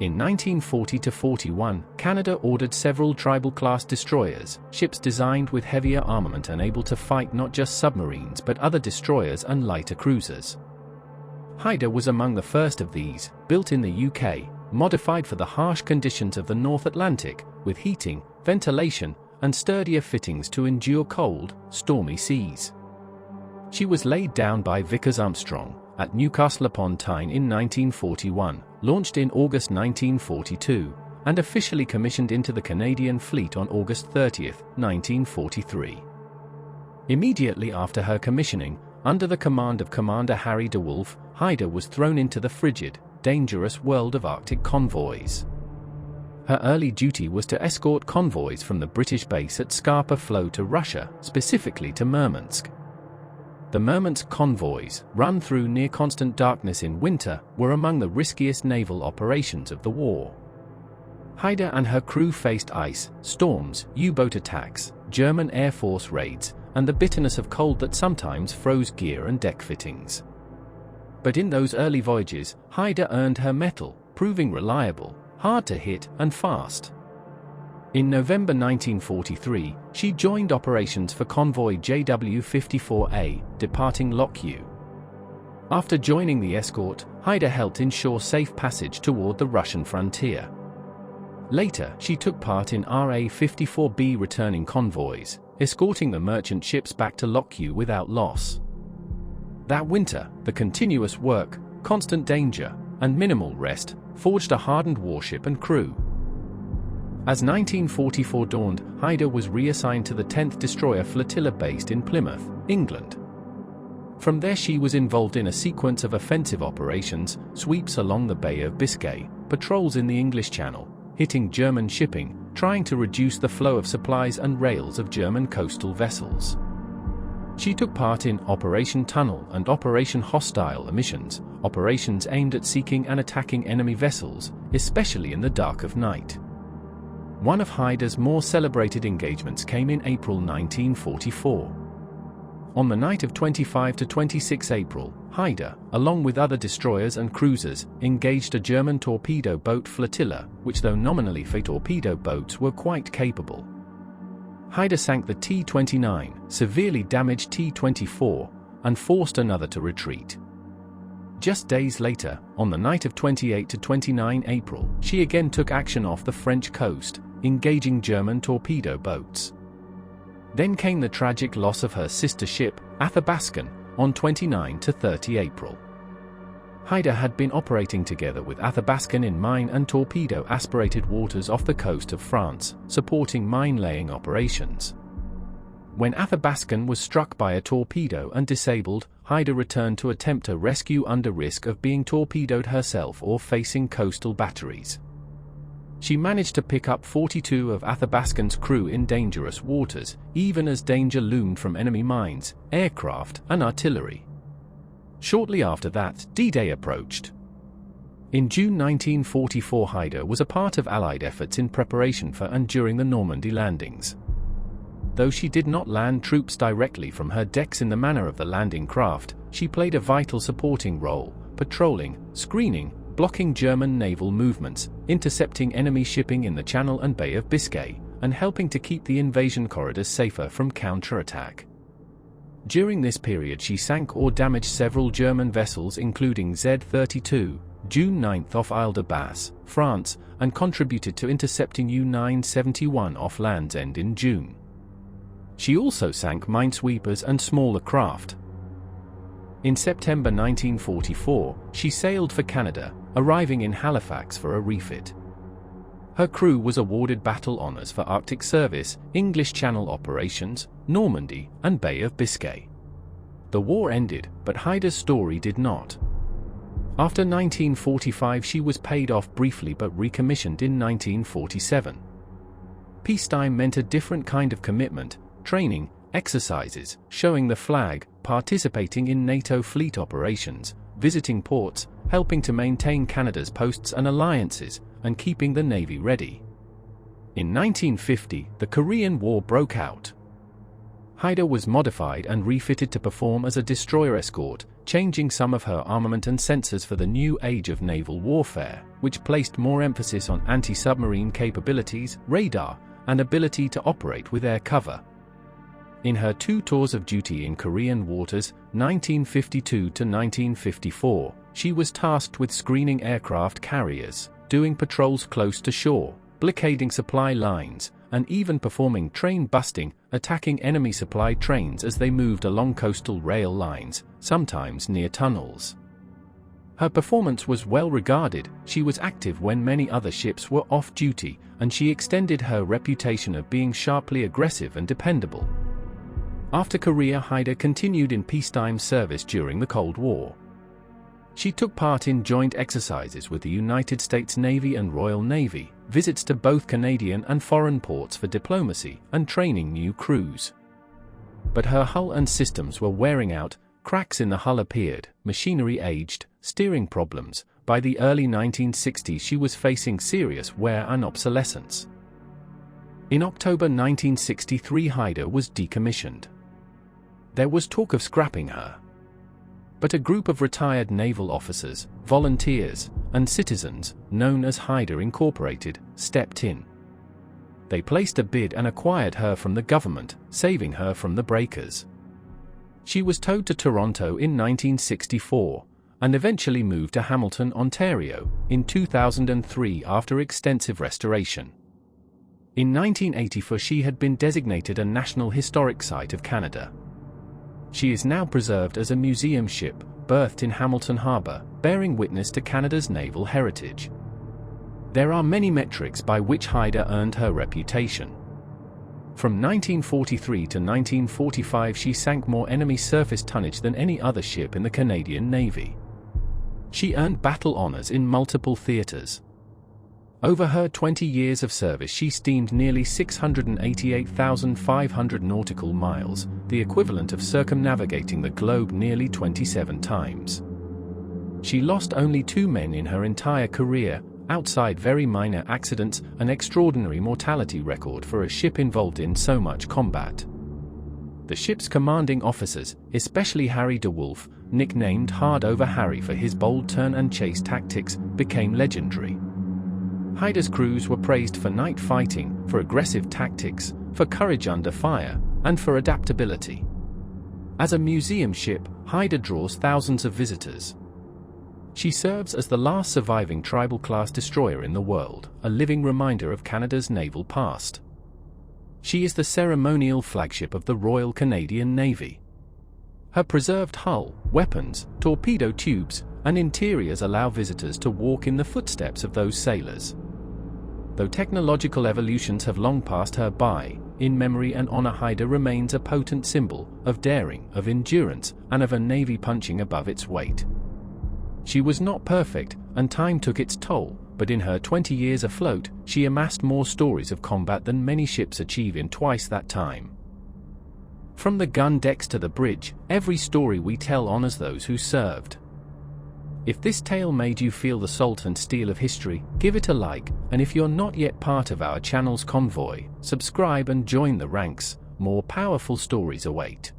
In 1940–41, Canada ordered several Tribal-class destroyers, ships designed with heavier armament and able to fight not just submarines but other destroyers and lighter cruisers. Haida was among the first of these, built in the UK, modified for the harsh conditions of the North Atlantic, with heating, ventilation, and sturdier fittings to endure cold, stormy seas. She was laid down by Vickers Armstrong at Newcastle upon Tyne in 1941, launched in August 1942, and officially commissioned into the Canadian fleet on August 30, 1943. Immediately after her commissioning, under the command of Commander Harry de Wolfe, Haida was thrown into the frigid, dangerous world of Arctic convoys. Her early duty was to escort convoys from the British base at Scapa Flow to Russia, specifically to Murmansk. The Murmansk convoys, run through near-constant darkness in winter, were among the riskiest naval operations of the war. Haida and her crew faced ice, storms, U-boat attacks, German Air Force raids, and the bitterness of cold that sometimes froze gear and deck fittings. But in those early voyages, Haida earned her mettle, proving reliable, hard to hit, and fast. In November 1943, she joined operations for convoy JW-54A, departing Lockhew. After joining the escort, Haida helped ensure safe passage toward the Russian frontier. Later, she took part in RA-54B returning convoys, escorting the merchant ships back to Lockhew without loss. That winter, the continuous work, constant danger, and minimal rest forged a hardened warship and crew. As 1944 dawned, Haida was reassigned to the 10th Destroyer Flotilla based in Plymouth, England. From there she was involved in a sequence of offensive operations, sweeps along the Bay of Biscay, patrols in the English Channel, hitting German shipping, trying to reduce the flow of supplies and rails of German coastal vessels. She took part in Operation Tunnel and Operation Hostile missions, operations aimed at seeking and attacking enemy vessels, especially in the dark of night. One of Haida's more celebrated engagements came in April 1944. On the night of 25 to 26 April, Haida, along with other destroyers and cruisers, engaged a German torpedo boat flotilla, which though nominally for torpedo boats were quite capable. Haida sank the T-29, severely damaged T-24, and forced another to retreat. Just days later, on the night of 28 to 29 April, she again took action off the French coast, engaging German torpedo boats. Then came the tragic loss of her sister ship, Athabaskan, on 29 to 30 April. Haida had been operating together with Athabaskan in mine and torpedo aspirated waters off the coast of France, supporting mine-laying operations. When Athabaskan was struck by a torpedo and disabled, Haida returned to attempt a rescue under risk of being torpedoed herself or facing coastal batteries. She managed to pick up 42 of Athabaskan's crew in dangerous waters, even as danger loomed from enemy mines, aircraft, and artillery. Shortly after that, D-Day approached. In June 1944, Haida was a part of Allied efforts in preparation for and during the Normandy landings. Though she did not land troops directly from her decks in the manner of the landing craft, she played a vital supporting role, patrolling, screening, blocking German naval movements, intercepting enemy shipping in the Channel and Bay of Biscay, and helping to keep the invasion corridors safer from counterattack. During this period she sank or damaged several German vessels including Z-32, June 9 off Isle de Basse, France, and contributed to intercepting U-971 off Land's End in June. She also sank minesweepers and smaller craft. In September 1944, she sailed for Canada, arriving in Halifax for a refit. Her crew was awarded battle honors for Arctic service, English Channel operations, Normandy, and Bay of Biscay. The war ended, but Haida's story did not. After 1945 she was paid off briefly but recommissioned in 1947. Peacetime meant a different kind of commitment, training, exercises, showing the flag, participating in NATO fleet operations, visiting ports, helping to maintain Canada's posts and alliances, and keeping the Navy ready. In 1950, the Korean War broke out. Haida was modified and refitted to perform as a destroyer escort, changing some of her armament and sensors for the new age of naval warfare, which placed more emphasis on anti-submarine capabilities, radar, and ability to operate with air cover. In her 2 tours of duty in Korean waters, 1952 to 1954, she was tasked with screening aircraft carriers, doing patrols close to shore, blockading supply lines, and even performing train busting, attacking enemy supply trains as they moved along coastal rail lines, sometimes near tunnels. Her performance was well regarded. She was active when many other ships were off duty, and she extended her reputation of being sharply aggressive and dependable. After Korea, Haida continued in peacetime service during the Cold War. She took part in joint exercises with the United States Navy and Royal Navy, visits to both Canadian and foreign ports for diplomacy, and training new crews. But her hull and systems were wearing out, cracks in the hull appeared, machinery aged, steering problems. By the early 1960s she was facing serious wear and obsolescence. In October 1963 Haida was decommissioned. There was talk of scrapping her. But a group of retired naval officers, volunteers, and citizens, known as Haida Incorporated, stepped in. They placed a bid and acquired her from the government, saving her from the breakers. She was towed to Toronto in 1964, and eventually moved to Hamilton, Ontario, in 2003 after extensive restoration. In 1984 she had been designated a National Historic Site of Canada. She is now preserved as a museum ship, berthed in Hamilton Harbour, bearing witness to Canada's naval heritage. There are many metrics by which Haida earned her reputation. From 1943 to 1945 she sank more enemy surface tonnage than any other ship in the Canadian Navy. She earned battle honours in multiple theatres. Over her 20 years of service she steamed nearly 688,500 nautical miles, the equivalent of circumnavigating the globe nearly 27 times. She lost only 2 men in her entire career, outside very minor accidents, an extraordinary mortality record for a ship involved in so much combat. The ship's commanding officers, especially Harry de Wolfe, nicknamed Hard Over Harry for his bold turn and chase tactics, became legendary. Haida's crews were praised for night fighting, for aggressive tactics, for courage under fire, and for adaptability. As a museum ship, Haida draws thousands of visitors. She serves as the last surviving tribal-class destroyer in the world, a living reminder of Canada's naval past. She is the ceremonial flagship of the Royal Canadian Navy. Her preserved hull, weapons, torpedo tubes, and interiors allow visitors to walk in the footsteps of those sailors. Though technological evolutions have long passed her by, in memory and honor Haida remains a potent symbol of daring, of endurance, and of a navy punching above its weight. She was not perfect, and time took its toll, but in her 20 years afloat, she amassed more stories of combat than many ships achieve in twice that time. From the gun decks to the bridge, every story we tell honors those who served. If this tale made you feel the salt and steel of history, give it a like, and if you're not yet part of our channel's Convoy, subscribe and join the ranks. More powerful stories await.